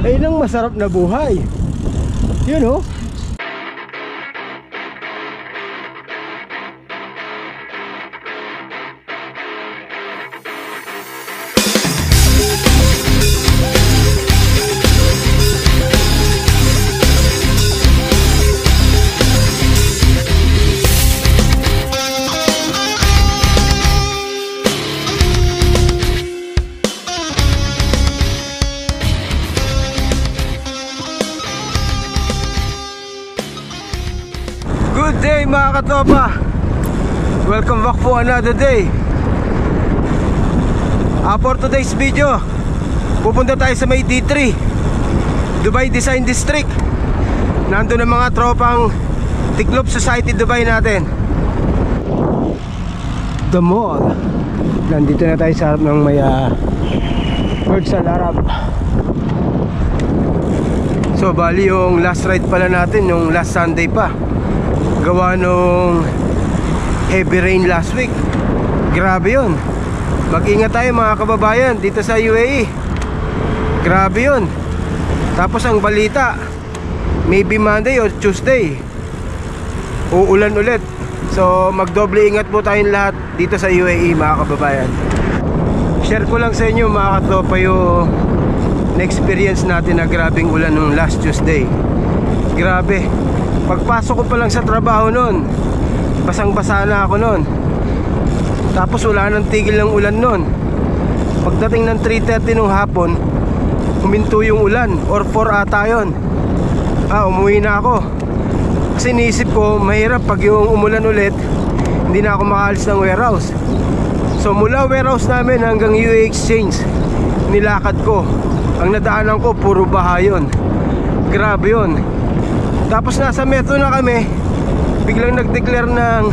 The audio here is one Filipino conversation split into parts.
Ayun ang masarap na buhay. Yun oh. Good day mga katropa. Welcome back for another day. For today's video, pupunta tayo sa may D3 Dubai Design District. Nandun ang mga tropang Tiklop Society Dubai natin. The mall. Nandito na tayo sa harap ng may Burj Al Arab. So bali yung last ride pala natin, yung last Sunday pa, gawa nung heavy rain last week. Grabe yun. Mag-ingat tayo mga kababayan dito sa UAE. Grabe yun. Tapos ang balita, maybe Monday or Tuesday uulan ulit. So magdoble ingat po tayong lahat dito sa UAE mga kababayan. Share ko lang sa inyo mga katropa yung na-experience natin na grabing ulan nung last Tuesday. Grabe. Pagpasok ko pa lang sa trabaho nun, basang-basa na ako nun. Tapos wala nang tigil ng ulan nun. Pagdating ng 3:30 nung hapon, huminto yung ulan, or 4 ata yun. Umuwi na ako. Kasi iniisip ko, mahirap pag yung umulan ulit, hindi na ako makaalis ng warehouse. So mula warehouse namin hanggang UAE Exchange, nilakad ko. Ang nadaanan ko, puro baha yun. Grabe yun. Tapos nasa metro na kami, biglang nag-declare ng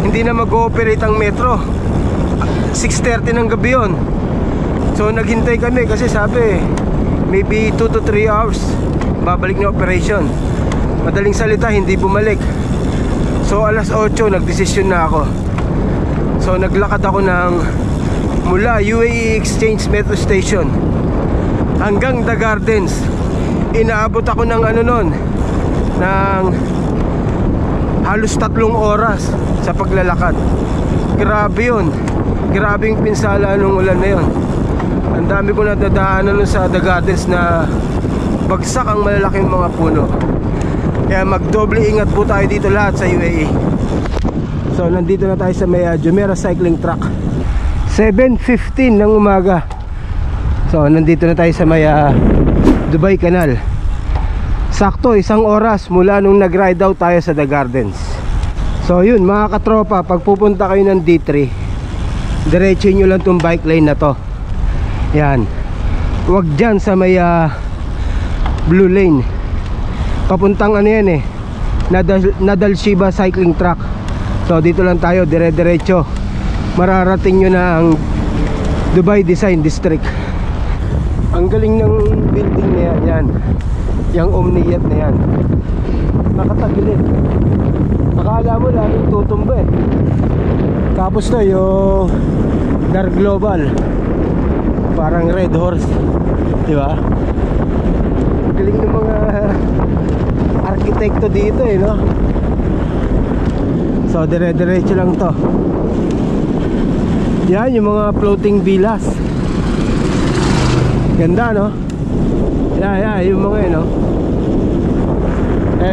hindi na mag-ooperate ang metro. 6:30 ng gabi yun. So naghintay kami kasi sabi maybe 2 to 3 hours babalik na operation. Madaling salita, hindi bumalik. So alas 8 nagdesisyon na ako. So naglakad ako ng mula UAE Exchange Metro Station hanggang The Gardens. Inaabot ako ng ano nun, ng halos 3 oras sa paglalakad. Grabe yun. Grabing pinsala nung ulan na yun. Ang dami ko nadadaanan sa The Gardens na bagsak ang malalaking mga puno. Kaya magdoble ingat po tayo dito lahat sa UAE. So nandito na tayo sa may Jumeirah Cycling Track. 7:15 ng umaga. So nandito na tayo sa may Dubai Canal. Sakto 1 oras mula nung nag-ride out tayo sa The Gardens. So yun mga katropa, pag pupunta kayo ng D3, diretso nyo lang tong bike lane na to. Yan. Huwag dyan sa may blue lane. Papuntang ano yan eh, Nadal Shiba Cycling Track. So dito lang tayo, dire-diretso. Mararating nyo na ang Dubai Design District. Ang galing ng building na yan, yan. Yang Omniyat na yan, nakatagilid. Akala mo laging tutumba eh. Tapos na yung Dar Global, parang Red Horse, di ba? Galing ng mga arkitekto dito eh, no? So dire-diretso lang to. Yan yung mga floating villas. Ganda no? Yeah, yung mga yun, no?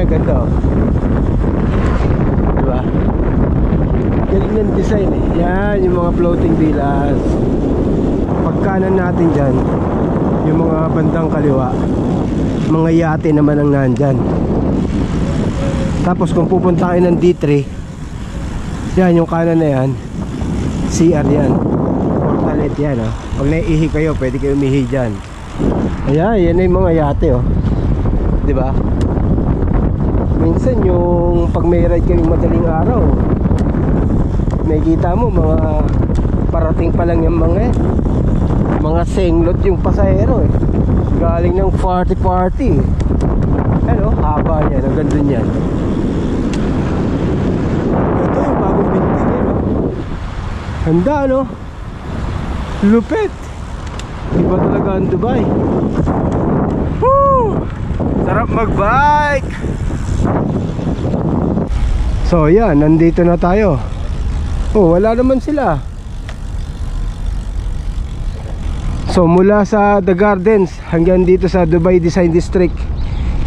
Ganda, oh. Diba? Galing ng design, eh. Yan, yung mga floating villas. Pagkanan natin dyan, yung mga bandang kaliwa, mga yate naman ang nandyan. Tapos kung pupunta kayo ng D3, yan, yung kanan na yan, CR yan, portalet yan, oh. Pag naiihi kayo, pwede kayo umihi dyan. Ayan, yan na yung mga yate, oh. Diba? Minsan yung pag may ride kayong madaling araw, nakikita mo mga parating pa lang yung mga senglot yung pasahero eh. Galing ng party. Ano, haba niya, ang ganda niyan. Ito yung bagong building eh, no? Handa, no? Lupit. Iba talaga ang Dubai. Sarap magbike. So yan, nandito na tayo. Oh, wala naman sila. So mula sa The Gardens hanggang dito sa Dubai Design District,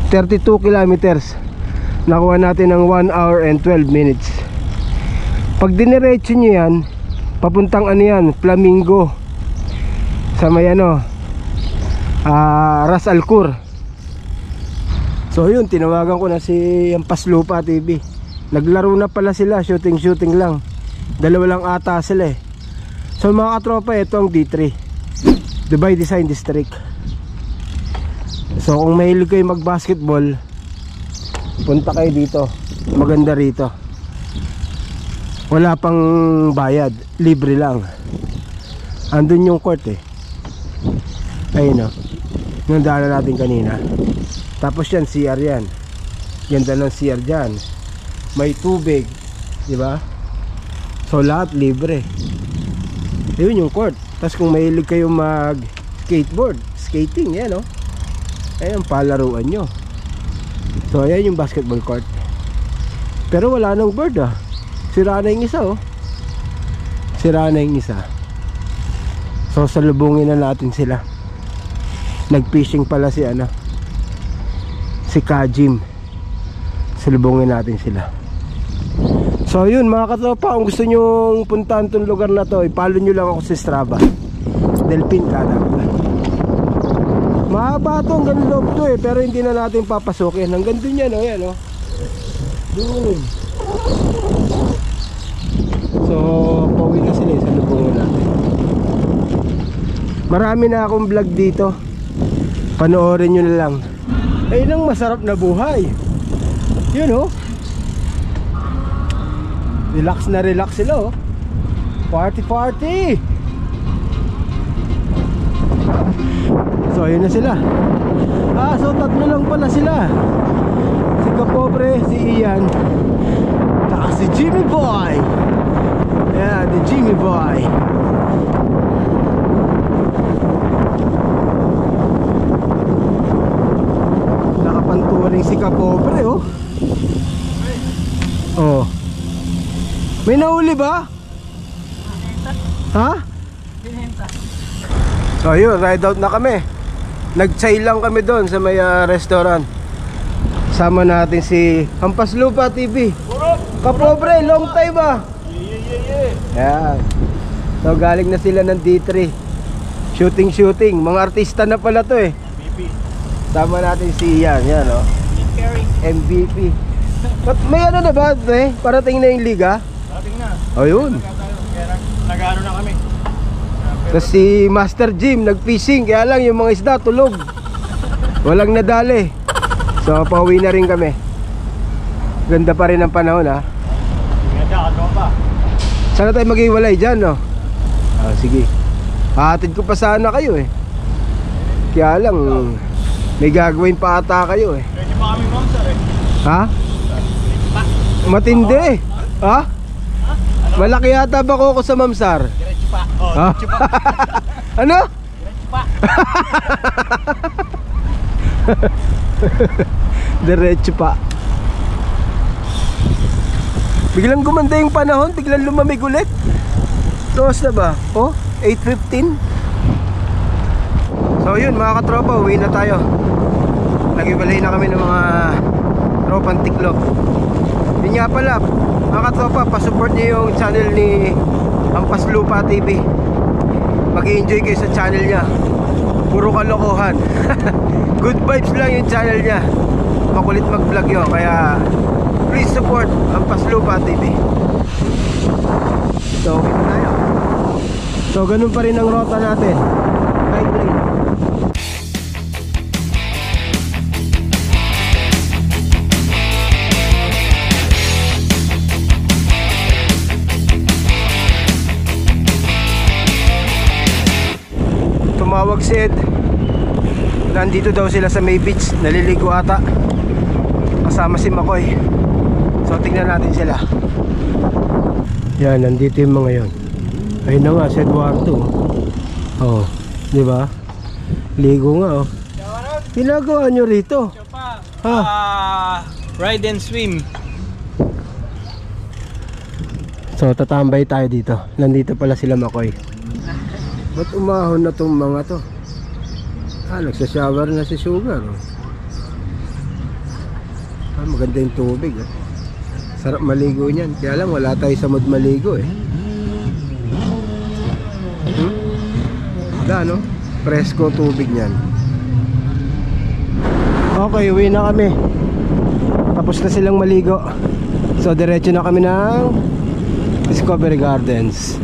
32 kilometers. Nakuha natin ng 1 hour and 12 minutes. Pag diniretso nyo yan, papuntang ano yan, Flamingo, sa may ano, Ras Al Khor. So yun, tinawagan ko na si Hampas Lupa TV. Naglaro na pala sila, shooting lang. Dalawa lang ata sila eh. So mga katropa, ito ang D3 Dubai Design District. So kung mahilig kayo mag basketball, punta kayo dito. Maganda rito. Wala pang bayad, libre lang. Andun yung court eh. Ayun o, yung daanan natin kanina. Tapos yan, CR yan. Ganda ng CR dyan. May tubig, diba? So lahat libre. Ayun yung court. Tapos kung mahilig kayo mag skateboard, skating, yan o. Ayan, palaruan nyo. So ayan yung basketball court. Pero wala nang board ah. Sira na yung isa oh. Sira na yung isa. So salubungin na natin sila. Nag-fishing pala si ano, si Kajim. Salubungin natin sila. So yun mga katropa, kung gusto nyong puntahan tong lugar na to, i-follow nyo lang ako sa Strava. Delphin Canal. Mahaba to, hanggang loob to eh, pero hindi na natin papasukin. Hanggang dun yan oh, yan oh. Dun. So pauwi na sila, salubungin natin. Marami na akong vlog dito, panoorin nyo na lang. Ayun ang masarap na buhay. Yun oh, relax na relax sila oh. Party party. So ayun na sila. So tatlo lang pala sila. Si Kapobre, si Ian, saka si Jimmy Boy. Yeah, the Jimmy Boy. Nakapanturing si Kapobre oh. Oh. May nahuli ba? Ha? So yun, ride out na kami. Nag-chai lang kami doon sa may restaurant. Sama natin si Hampas Lupa TV. Kapobre, long time ah. Yeah. So galing na sila ng D3. Shooting. Mga artista na pala to eh. Sama natin si Ian, yan oh. MVP. May ano na ba eh? Parating na yung liga? Parating na. O yun. Nag-ano na kami. Tapos si Master Jim nag-fishing, kaya lang yung mga isda tulog. Walang nadali. So pauwi na rin kami. Ganda pa rin ang panahon ha. Ganda ka pa. Sana tayo mag-iwalay dyan no? Sige. Hahatid ko pa sana kayo eh. Kaya lang may gagawin pa ata kayo eh. Pwede pa kami monster eh. Ha? Matindi eh. Ha? Malaki yata ba ko sa Mamsar? Diretso pa. Diretso pa. Ano? Diretso pa. Diretso pa. Biglang gumanda yung panahon, biglang lumamig ulit. Tuwas na ba? Oh, 8:15. So yun mga katropa, uwi na tayo. Nag-iwalay na kami ng mga tropang tiklop. Yun nga pala, mga katropa, pasupport nyo yung channel ni Hampas Lupa TV. Mag-i-enjoy kayo sa channel niya. Puro kalokohan. Good vibes lang yung channel niya. Makulit mag-vlog yun. Kaya please support Hampas Lupa TV. So okay na tayo. So ganun pa rin ang rota natin. Right lane. Tumawag si Ed. Nandito daw sila sa May Beach, naliligo ata. Kasama si Makoy. So tingnan natin sila. Yan, nandito yung mga yon. Ayun na nga, si Eduardo. Oh, di ba? Ligo nga oh. Ginagawa nyo rito? Ride and swim. So tatambay tayo dito. Nandito pala sila Makoy. Ba't umahon na tong mga to? Nagsashower na si Sugar. Maganda yung tubig. Sarap maligo niyan. Kaya lang wala tayo sa mood maligo eh. Wala no? Presko tubig niyan. Okay, uwi na kami. Tapos na silang maligo. So diretso na kami ng Discovery Gardens.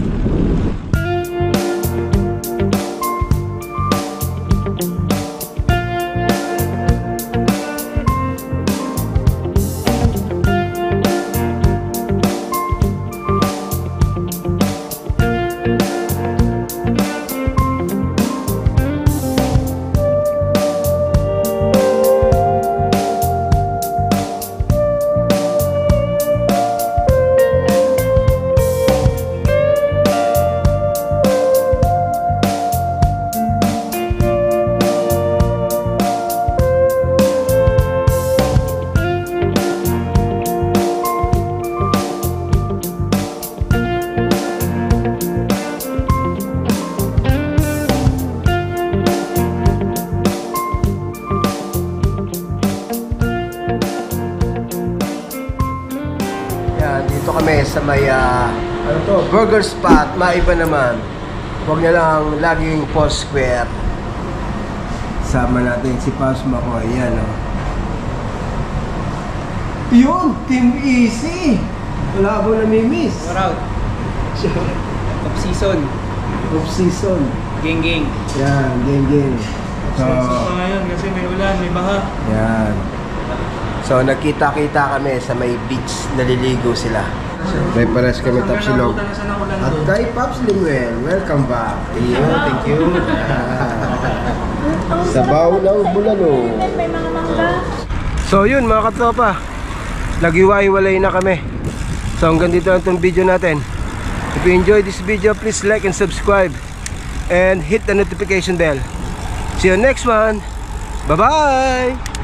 Dito kami sa may burger spot, maiba naman. Huwag na lang laging Paul Square. Sama natin si Paus Makoy. Yan Yun, Team Easy. Wala ako namimiss. We're out. Off season. Off season. Gang gang. Yan, gang. So, Pa ngayon kasi may ulan, may baha. yan. So nagkita-kita kami sa may beach, naliligo sila. May pares kami Tapsilog. At kay Pops Limuel, welcome back. Thank you. Sabaw ng bulalo. So yun mga katropa, nag-iwa-iwalay na kami. So hanggang dito lang itong video natin. If you enjoyed this video, please like and subscribe and hit the notification bell. See you next one. Bye-bye!